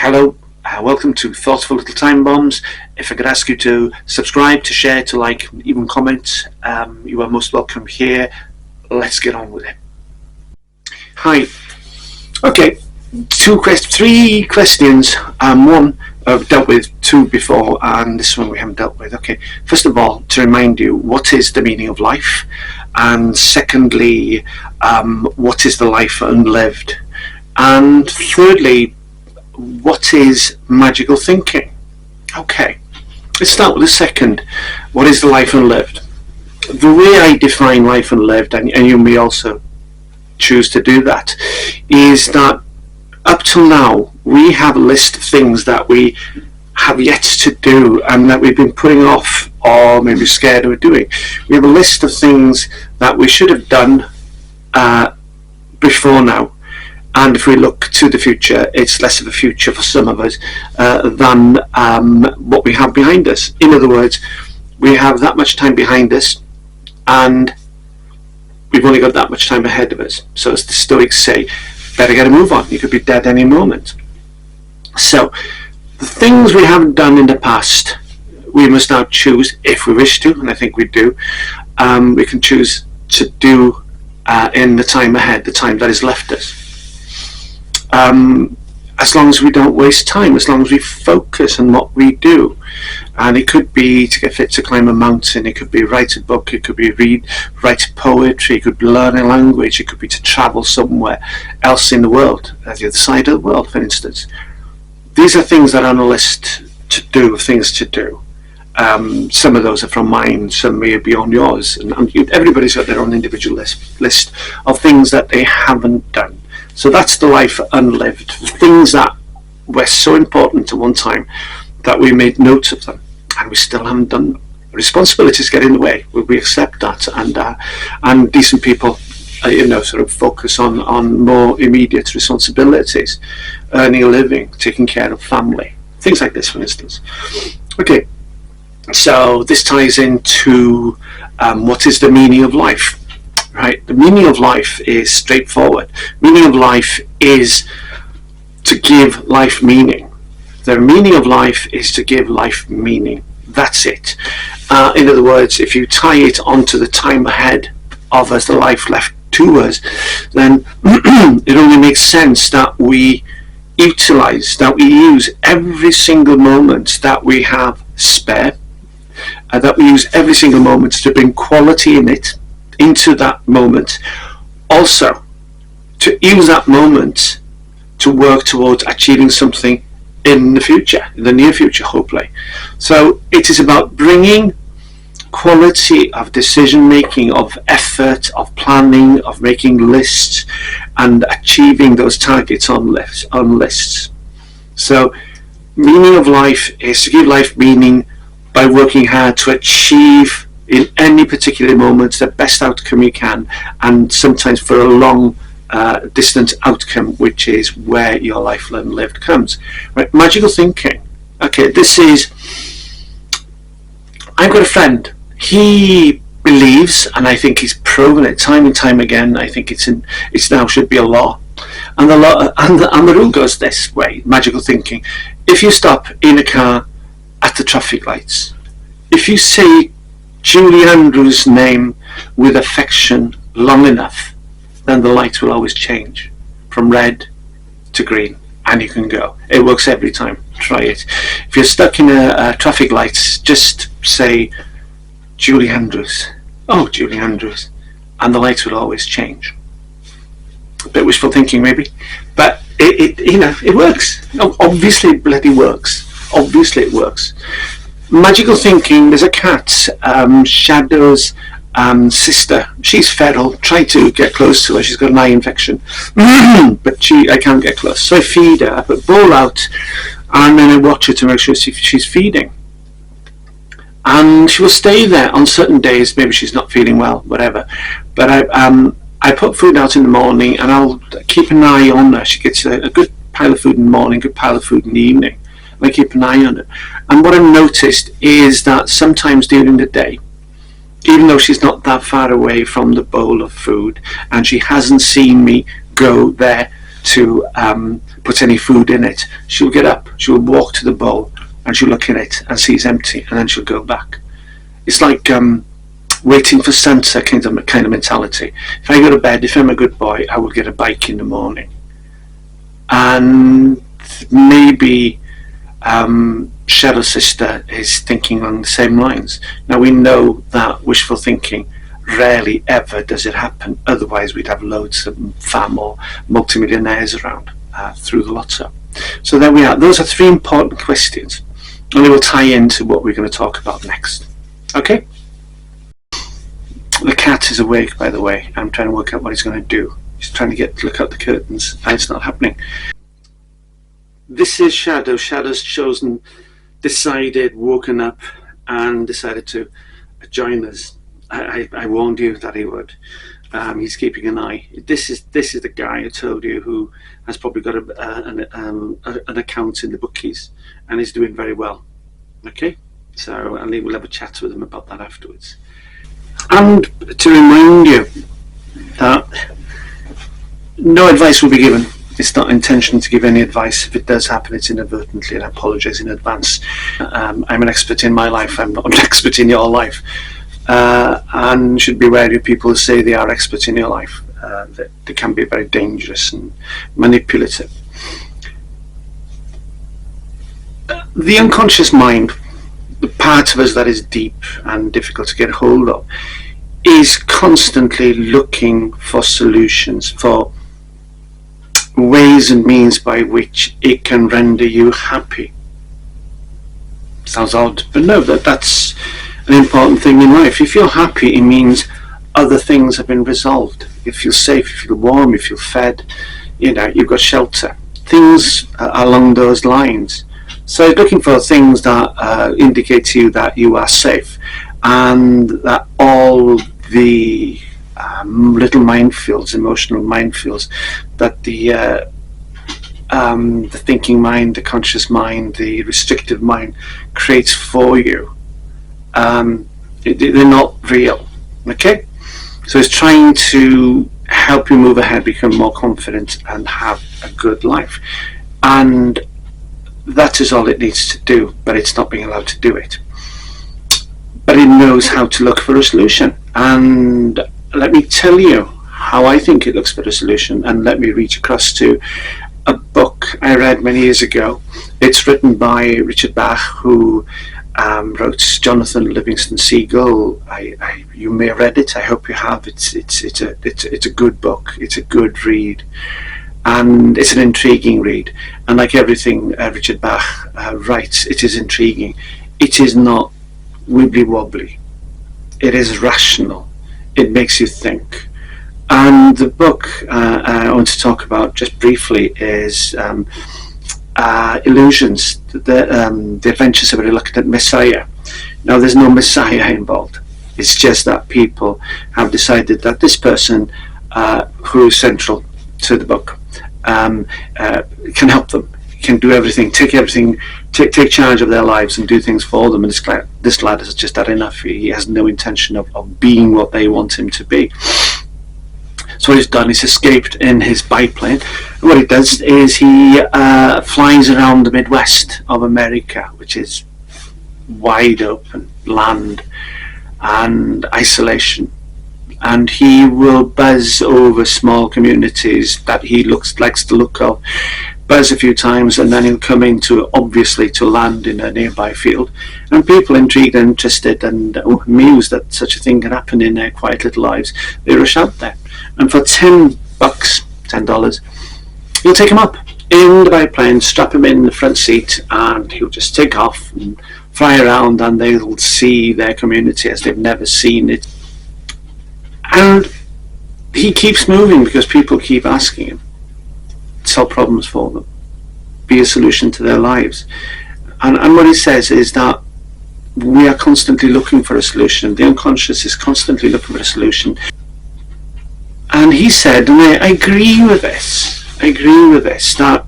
Hello, welcome to Thoughtful Little Time Bombs. If I could ask you to subscribe, to share, to like, even comment, you are most welcome here. Let's get on with it. Hi. Okay, three questions. One I've dealt with, two before, and this one we haven't dealt with. Okay, first of all, to remind you, what is the meaning of life? And secondly, what is the life unlived? And thirdly, what is magical thinking? Okay, let's start with the second. What is the life unlived? The way I define life unlived, and you may also choose to do that, is that up till now we have a list of things that we have yet to do and that we've been putting off or maybe scared of doing. We have a list of things that we should have done before now. And if we look to the future, it's less of a future for some of us than what we have behind us. In other words, we have that much time behind us and we've only got that much time ahead of us. So as the Stoics say, better get a move on. You could be dead any moment. So the things we haven't done in the past, we must now choose, if we wish to, and I think we do, we can choose to do in the time ahead, the time that is left us. As long as we don't waste time, as long as we focus on what we do. And it could be to get fit to climb a mountain, it could be write a book, it could be write poetry, it could be learn a language, it could be to travel somewhere else in the world, at the other side of the world, for instance. These are things that are on a list to do, things to do. Some of those are from mine, some may be on yours, and everybody's got their own individual list of things that they haven't done. So that's the life unlived, things that were so important at one time that we made notes of them and we still haven't done them. Responsibilities get in the way, we accept that, and decent people sort of focus on more immediate responsibilities, earning a living, taking care of family, things like this, for instance. Okay, so this ties into what is the meaning of life. Right, the meaning of life is straightforward. Meaning of life is to give life meaning. The meaning of life is to give life meaning. That's it. In other words, if you tie it onto the time ahead of us, the life left to us, then it only makes sense that we utilize, that we use every single moment that we have spare, that we use every single moment to bring quality into that moment, also to use that moment to work towards achieving something in the future, in the near future, hopefully. So it is about bringing quality of decision making, of effort, of planning, of making lists and achieving those targets on lists. So meaning of life is to give life meaning by working hard to achieve in any particular moment the best outcome you can, and sometimes for a long distant outcome, which is where your life unlived comes. Right, magical thinking. Okay, this is, I've got a friend, he believes, and I think he's proven it time and time again, I think it's now should be a law, and the rule goes this way, magical thinking: if you stop in a car at the traffic lights, if you say Julie Andrews' name with affection long enough, then the light will always change from red to green and you can go. It works every time. Try it. If you're stuck in a traffic light, just say Julie Andrews. Oh, Julie Andrews. And the lights will always change. A bit wishful thinking maybe, but it works. Obviously it bloody works. Obviously it works. Magical thinking, there's a cat, Shadow's sister, she's feral, try to get close to her, she's got an eye infection, but I can't get close, so I feed her, I put a bowl out, and then I watch her to make sure she's feeding, and she will stay there on certain days, maybe she's not feeling well, whatever, but I put food out in the morning, and I'll keep an eye on her. She gets a good pile of food in the morning, good pile of food in the evening. I keep an eye on it, and what I've noticed is that sometimes during the day, even though she's not that far away from the bowl of food and she hasn't seen me go there to put any food in it, she'll get up, she'll walk to the bowl, and she'll look in it and see it's empty, and then she'll go back. It's like waiting for Santa kind of mentality. If I go to bed, if I'm a good boy, I will get a bike in the morning. And maybe Cheryl's sister is thinking along the same lines. Now we know that wishful thinking rarely ever does it happen, otherwise we'd have loads of far more multimillionaires around through the lotto. So there we are. Those are three important questions, and they will tie into what we're going to talk about next. Okay? The cat is awake, by the way. I'm trying to work out what he's going to do. He's trying to look out the curtains, and it's not happening. This is Shadow. Shadow's decided, woken up, and decided to join us. I warned you that he would. He's keeping an eye. This is the guy I told you who has probably got an account in the bookies and is doing very well. Okay, so and we'll have a chat with him about that afterwards. And to remind you that no advice will be given. It's not intention to give any advice. If it does happen, it's inadvertently, and I apologise in advance. I'm an expert in my life. I'm not an expert in your life. And should be wary of people who say they are experts in your life. They can be very dangerous and manipulative. The unconscious mind, the part of us that is deep and difficult to get hold of, is constantly looking for solutions, for ways and means by which it can render you happy. Sounds odd, but no, that's an important thing in life. If you're happy, it means other things have been resolved. You feel safe, you feel warm, you feel fed, you've got shelter. Things along those lines. So looking for things that indicate to you that you are safe, and that all the little minefields, emotional minefields, that the thinking mind, the conscious mind, the restrictive mind creates for you, they're not real. Okay, so it's trying to help you move ahead, become more confident, and have a good life, and that is all it needs to do. But it's not being allowed to do it. But it knows how to look for a solution, and let me tell you how I think it looks for a solution, and let me reach across to a book I read many years ago. It's written by Richard Bach, who wrote Jonathan Livingston Seagull. You may have read it. I hope you have. It's a good book. It's a good read, and it's an intriguing read. And like everything Richard Bach writes, it is intriguing. It is not wibbly wobbly. It is rational. It makes you think. And the book I want to talk about just briefly is Illusions, the Adventures of a Reluctant Messiah. Now, there's no Messiah involved. It's just that people have decided that this person, who is central to the book, can help them, can do everything, take charge of their lives and do things for them. And this lad has just had enough. He has no intention of being what they want him to be. So what he's done is escaped in his biplane. And what he does is he flies around the Midwest of America, which is wide open land and isolation. And he will buzz over small communities that he likes to look up, buzz a few times, and then he'll come into, obviously, to land in a nearby field. And people intrigued and interested and amused that such a thing can happen in their quiet little lives, they rush out there. And for $10, he'll take him up in the biplane, strap him in the front seat, and he'll just take off and fly around, and they'll see their community as they've never seen it. And he keeps moving because people keep asking him. Solve problems for them, be a solution to their lives. And what he says is that we are constantly looking for a solution. The unconscious is constantly looking for a solution. And he said, and I agree with this, that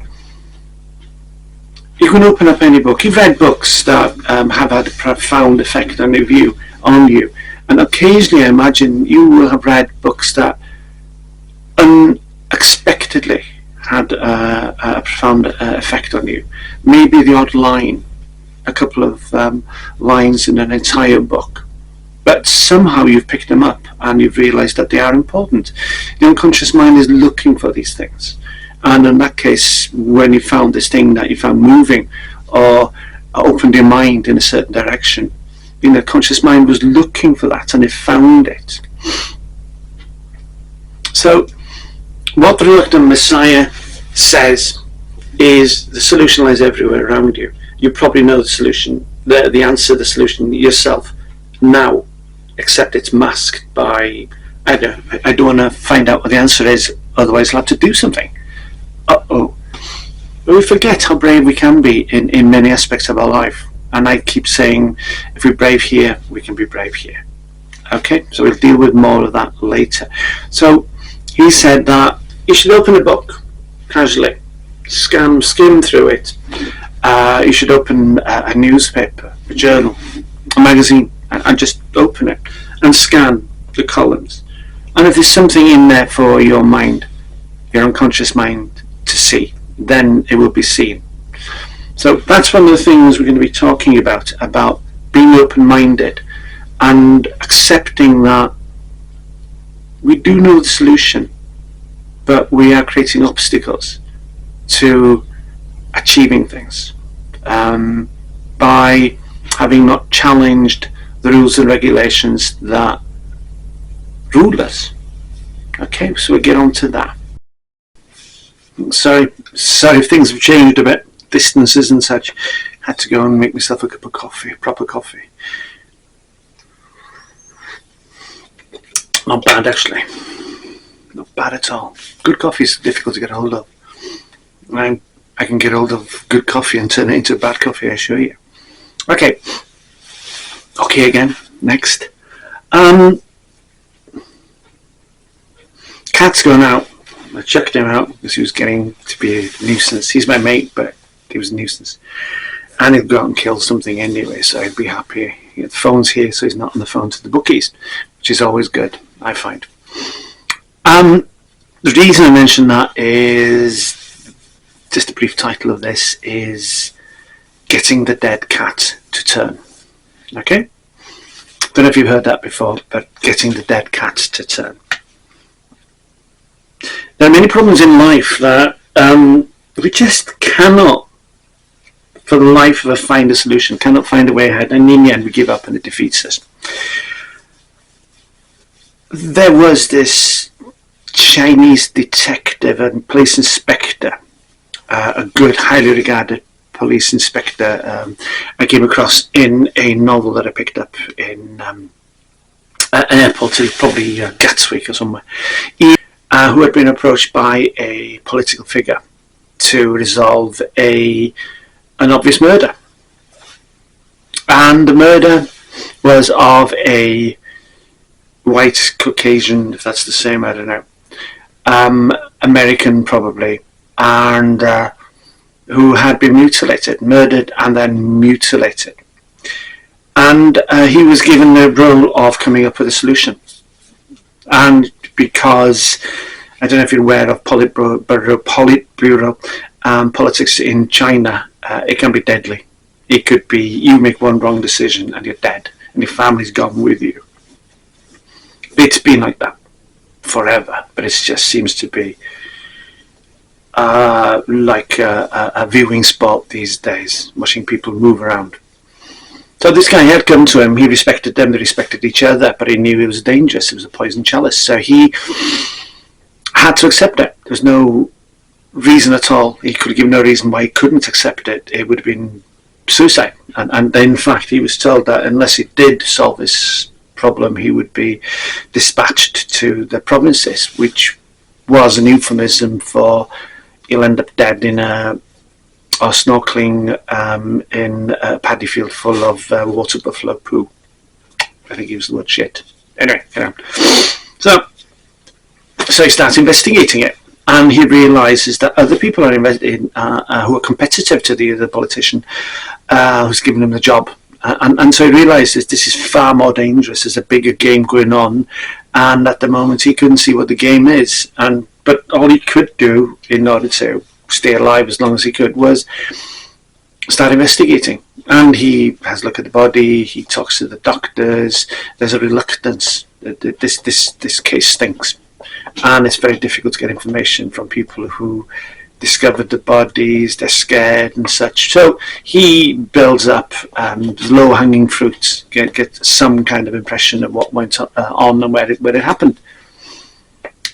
you can open up any book. You've read books that have had a profound effect on you, and occasionally I imagine you will have read books that unexpectedly had a profound effect on you. Maybe the odd line, a couple of lines in an entire book, but somehow you've picked them up and you've realized that they are important. The unconscious mind is looking for these things, and in that case, when you found this thing that you found moving or opened your mind in a certain direction, the conscious mind was looking for that and it found it. So what the reluctant Messiah says is the solution lies everywhere around you. You probably know the solution, the answer, the solution yourself now, except it's masked by, I don't want to find out what the answer is, otherwise I'll have to do something. But we forget how brave we can be in many aspects of our life. And I keep saying, if we're brave here, we can be brave here. Okay, so we'll deal with more of that later. So he said that you should open a book casually, skim through it. You should open a newspaper, a journal, a magazine, and just open it and scan the columns. And if there's something in there for your mind, your unconscious mind, to see, then it will be seen. So that's one of the things we're going to be talking about being open-minded and accepting that we do know the solution, but we are creating obstacles to achieving things by having not challenged the rules and regulations that rule us. Okay, so we'll get on to that. Sorry if things have changed a bit, distances and such. Had to go and make myself a cup of coffee, proper coffee. Not bad actually, not bad at all. Good coffee is difficult to get hold of. I can get hold of good coffee and turn it into bad coffee, I assure you. Okay again, next. Cat's gone out. I chucked him out because he was getting to be a nuisance. He's my mate, but he was a nuisance. And he'd go out and kill something anyway, so I'd be happy. The phone's here, so he's not on the phone to the bookies, which is always good, I find. The reason I mention that is, just a brief title of this, is Getting the Dead Cat to Turn. Okay? Don't know if you've heard that before, but getting the dead cat to turn. There are many problems in life that we just cannot, for the life of us, find a solution, cannot find a way ahead, and in the end we give up and it defeats us. There was this Chinese detective and police inspector, a good, highly regarded police inspector I came across in a novel that I picked up in an airport, probably Gatwick or somewhere, who had been approached by a political figure to resolve an obvious murder. And the murder was of a white Caucasian, if that's the same, I don't know, American probably, and who had been murdered and then mutilated. And he was given the role of coming up with a solution. And because, I don't know if you're aware of Politburo politics in China, it can be deadly. It could be you make one wrong decision and you're dead, and your family's gone with you. It's been like that forever, but it just seems to be like a viewing spot these days, watching people move around. So this guy had come to him, he respected them, they respected each other, but he knew it was dangerous, it was a poison chalice, so he had to accept it. There was no reason at all, he could have given no reason why he couldn't accept it. It would have been suicide, and in fact he was told that unless he did solve this problem, he would be dispatched to the provinces, which was an euphemism for he'll end up dead in or snorkeling in a paddy field full of water buffalo poo. I think he used the word shit. Anyway, So he starts investigating it, and he realises that other people are who are competitive to the other politician who's given him the job. And so he realises this is far more dangerous. There's a bigger game going on, and at the moment he couldn't see what the game is. And but all he could do in order to stay alive as long as he could was start investigating. And he has a look at the body, he talks to the doctors, there's a reluctance. This case stinks. And it's very difficult to get information from people who discovered the bodies, they're scared and such. So he builds up low-hanging fruits, get some kind of impression of what went on and where it happened.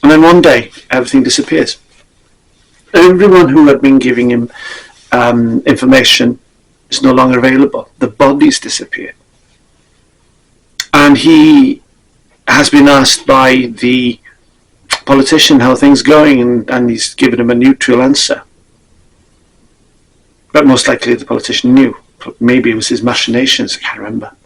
And then one day, everything disappears. Everyone who had been giving him information is no longer available. The bodies disappeared. And he has been asked by the politician how things going, and he's given him a neutral answer. But most likely the politician knew. Maybe it was his machinations, I can't remember.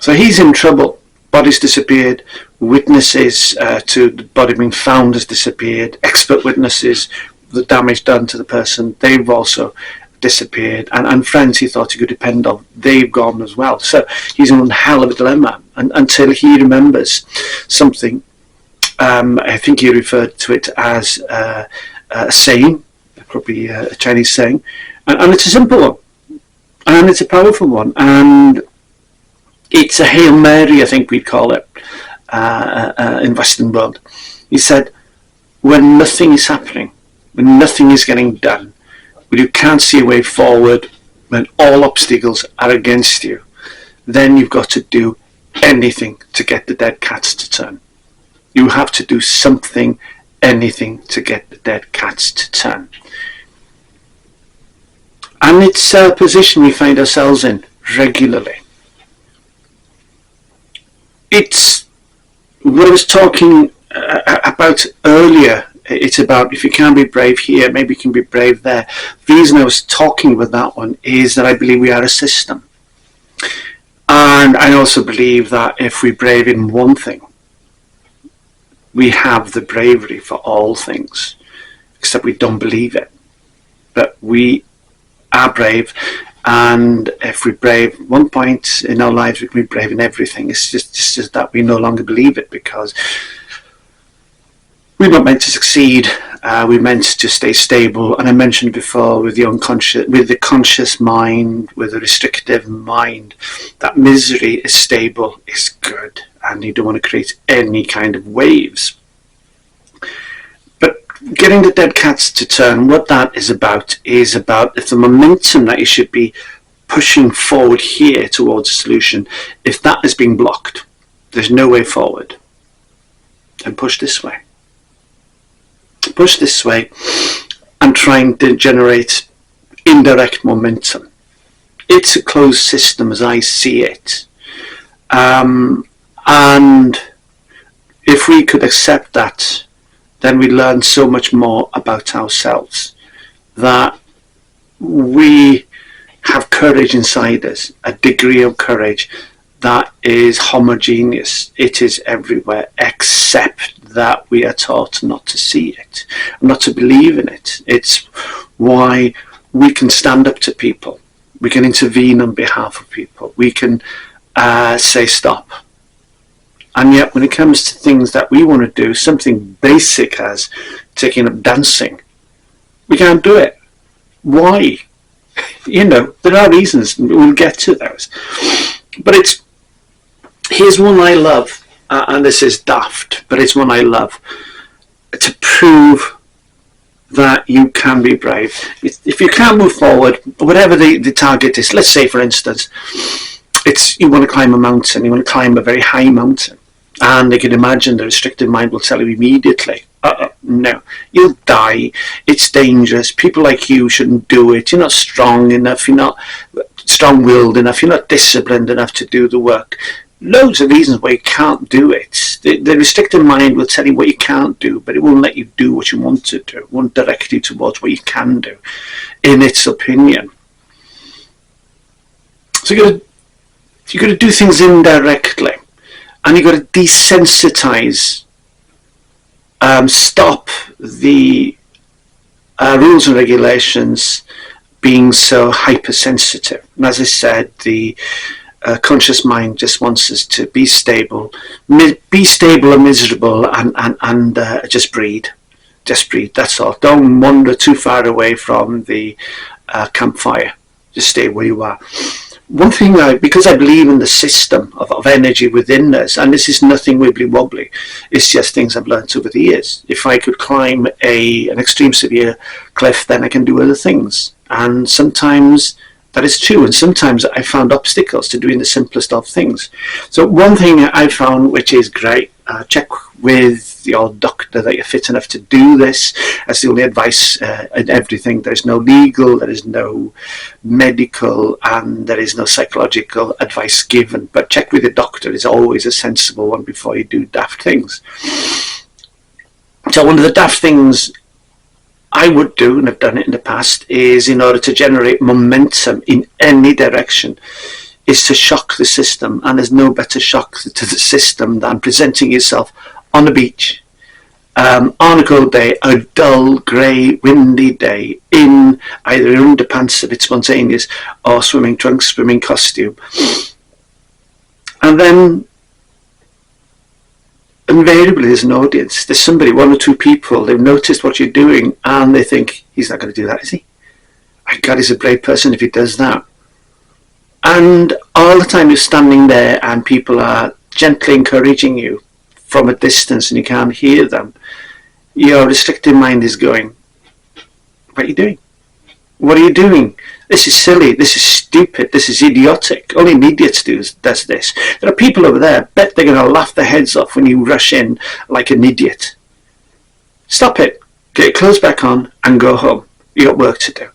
So he's in trouble. Bodies disappeared. Witnesses to the body being found has disappeared. Expert witnesses, the damage done to the person, they've also disappeared. And friends he thought he could depend on, they've gone as well. So he's in one hell of a dilemma until he remembers something. I think he referred to it as a saying, probably a Chinese saying, and it's a simple one, and it's a powerful one, and it's a Hail Mary, I think we'd call it, in Western world. He said, when nothing is happening, when nothing is getting done, when you can't see a way forward, when all obstacles are against you, then you've got to do anything to get the dead cats to turn. You have to do something, anything, to get the dead cats to turn. And it's a position we find ourselves in regularly. It's what I was talking about earlier. It's about if you can be brave here, maybe you can be brave there. The reason I was talking about that one is that I believe we are a system. And I also believe that if we're brave in one thing, we have the bravery for all things, except we don't believe it. But we are brave, and if we're brave at one point in our lives, we can be brave in everything. It's just that we no longer believe it, because we're not meant to succeed. We're meant to stay stable. And I mentioned before, with the unconscious, with the conscious mind, with the restrictive mind, that misery is stable, is good, and you don't want to create any kind of waves. But getting the dead cats to turn, what that is about if the momentum that you should be pushing forward here towards a solution, if that is being blocked, there's no way forward, then push this way. Push this way and try and generate indirect momentum. It's a closed system as I see it. And if we could accept that, then we learn so much more about ourselves, that we have courage inside us, a degree of courage that is homogeneous. It is everywhere, except that we are taught not to see it, not to believe in it. It's why we can stand up to people. We can intervene on behalf of people. We can say stop. And yet when it comes to things that we want to do, something basic as taking up dancing, we can't do it. Why? There are reasons, we'll get to those. But here's one I love, and this is daft, but it's one I love, to prove that you can be brave. If you can't move forward, whatever the target is, let's say for instance, you want to climb a mountain, you want to climb a very high mountain, and you can imagine the restrictive mind will tell you immediately, no, you'll die, it's dangerous, people like you shouldn't do it, you're not strong enough, you're not strong-willed enough, you're not disciplined enough to do the work. Loads of reasons why you can't do it. The restrictive mind will tell you what you can't do, but it won't let you do what you want to do. It won't direct you towards what you can do, in its opinion. So you've got to do things indirectly, and you've got to desensitize, stop the rules and regulations being so hypersensitive. And as I said, the conscious mind just wants us to be stable and miserable, and just breathe. Just breathe, that's all. Don't wander too far away from the campfire. Just stay where you are. One thing, because I believe in the system of energy within us, and this is nothing wibbly wobbly, it's just things I've learned over the years. If I could climb an extreme severe cliff, then I can do other things. And sometimes that is true, and sometimes I found obstacles to doing the simplest of things. So one thing I found, which is great, check with your doctor that you're fit enough to do this. That's the only advice in everything. There's no legal, there is no medical, and there is no psychological advice given. But check with your doctor is always a sensible one before you do daft things. So one of the daft things I would do, and I've done it in the past, is in order to generate momentum in any direction, is to shock the system. And there's no better shock to the system than presenting yourself on a beach, on a cold day, a dull, grey, windy day, in either your underpants a bit spontaneous, or swimming trunks, swimming costume. And then invariably there's an audience. There's somebody, one or two people, they've noticed what you're doing, and they think, he's not going to do that, is he? My God, he's a brave person if he does that. And all the time you're standing there and people are gently encouraging you from a distance and you can't hear them, your restricted mind is going, what are you doing? What are you doing? This is silly, this is stupid, this is idiotic. Only an idiot does this. There are people over there, bet they're going to laugh their heads off when you rush in like an idiot. Stop it, get your clothes back on and go home. You got work to do.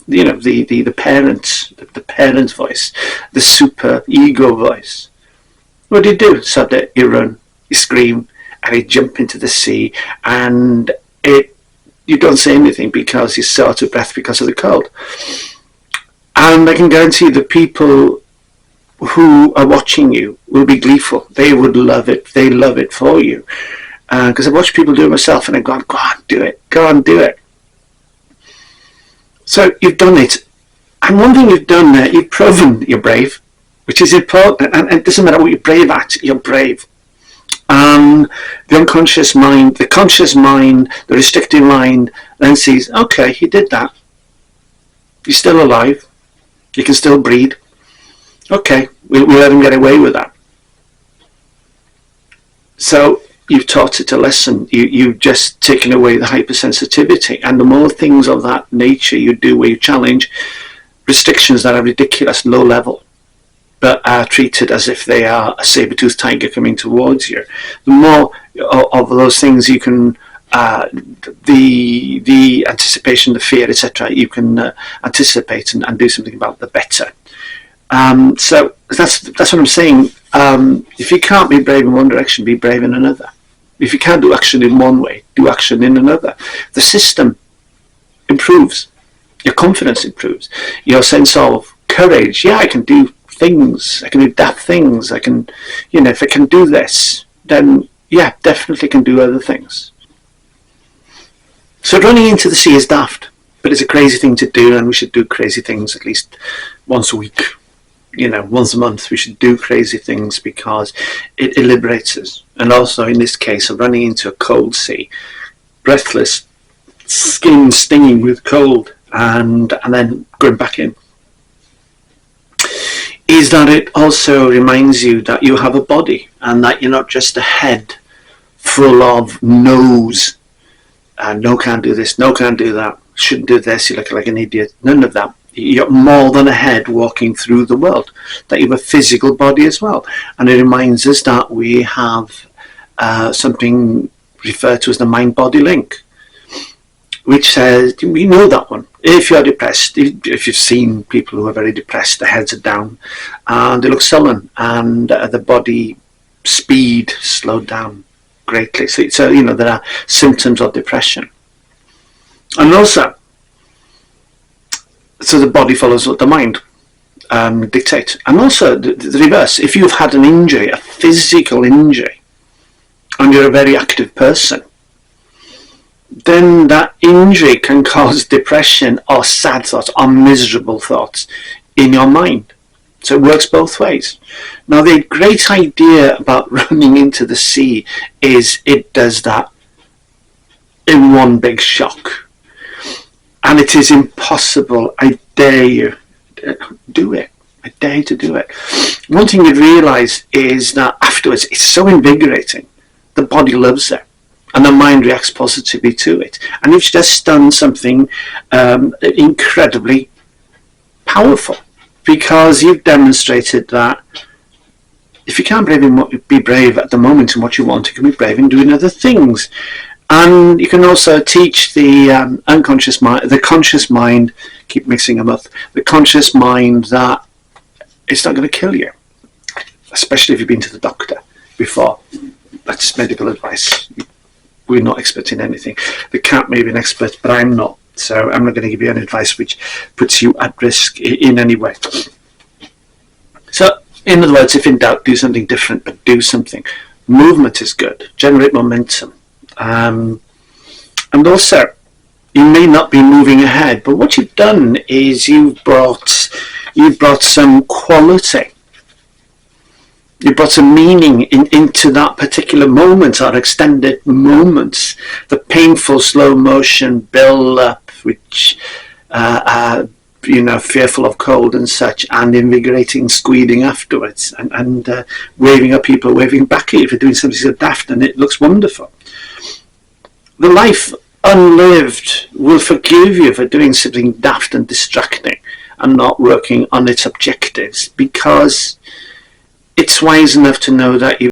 You know, the parent voice, the super ego voice. What do? Sod it, you run, you scream, and you jump into the sea, and you don't say anything because you're so out of breath because of the cold. And I can guarantee the people who are watching you will be gleeful. They would love it. They love it for you. Because I watch people do it myself, and I go on, do it. Go on, do it. So you've done it. And one thing you've done there, you've proven you're brave, which is important. And it doesn't matter what you're brave at, you're brave. The unconscious mind, the conscious mind, the restricted mind then sees, okay, he did that. You're still alive. You can still breathe. Okay, we'll let him get away with that. So you've taught it a lesson. You've just taken away the hypersensitivity. And the more things of that nature you do where you challenge restrictions that are ridiculous, low level, but are treated as if they are a saber-toothed tiger coming towards you, the more of those things you can, the anticipation, the fear, etc., you can anticipate and do something about, the better. So that's what I'm saying. If you can't be brave in one direction, be brave in another. If you can't do action in one way, do action in another. The system improves. Your confidence improves. Your sense of courage. Yeah, I can do things. I can do daft things. I can, if I can do this, then yeah, definitely can do other things. So running into the sea is daft, but it's a crazy thing to do, and we should do crazy things at least once a week. Once a month we should do crazy things because it liberates us. And also in this case of running into a cold sea, breathless, skin stinging with cold, and then going back in, is that it also reminds you that you have a body and that you're not just a head full of no's. No, can't do this, no, can't do that, shouldn't do this, you look like an idiot. None of that. You're more than a head walking through the world, that you have a physical body as well. And it reminds us that we have something referred to as the mind-body link, which says, we know that one. If you're depressed, if you've seen people who are very depressed, their heads are down and they look sullen, and the body speed slowed down greatly. So there are symptoms of depression. And also, so the body follows what the mind dictates. And also the reverse. If you've had an injury, a physical injury, and you're a very active person, then that injury can cause depression or sad thoughts or miserable thoughts in your mind. So it works both ways. Now, the great idea about running into the sea is it does that in one big shock. And it is impossible. I dare you. Do it. I dare you to do it. One thing you realise is that afterwards it's so invigorating. The body loves it. And the mind reacts positively to it. And you've just done something incredibly powerful. Because you've demonstrated that if you can't be brave at the moment in what you want, you can be brave in doing other things. And you can also teach the unconscious mind, the conscious mind, keep mixing them up, the conscious mind that it's not going to kill you, especially if you've been to the doctor before. That's medical advice. We're not experts in anything. The cat may be an expert, but I'm not. So I'm not going to give you any advice which puts you at risk in any way. So, in other words, if in doubt, do something different, but do something. Movement is good. Generate momentum. And also, you may not be moving ahead, but what you've done is you've brought some quality. You brought some meaning into that particular moment or extended moments. The painful slow motion build up, which are fearful of cold and such, and invigorating squealing afterwards, and waving at people, waving back at you for doing something so daft, and it looks wonderful. The life unlived will forgive you for doing something daft and distracting and not working on its objectives, because it's wise enough to know that you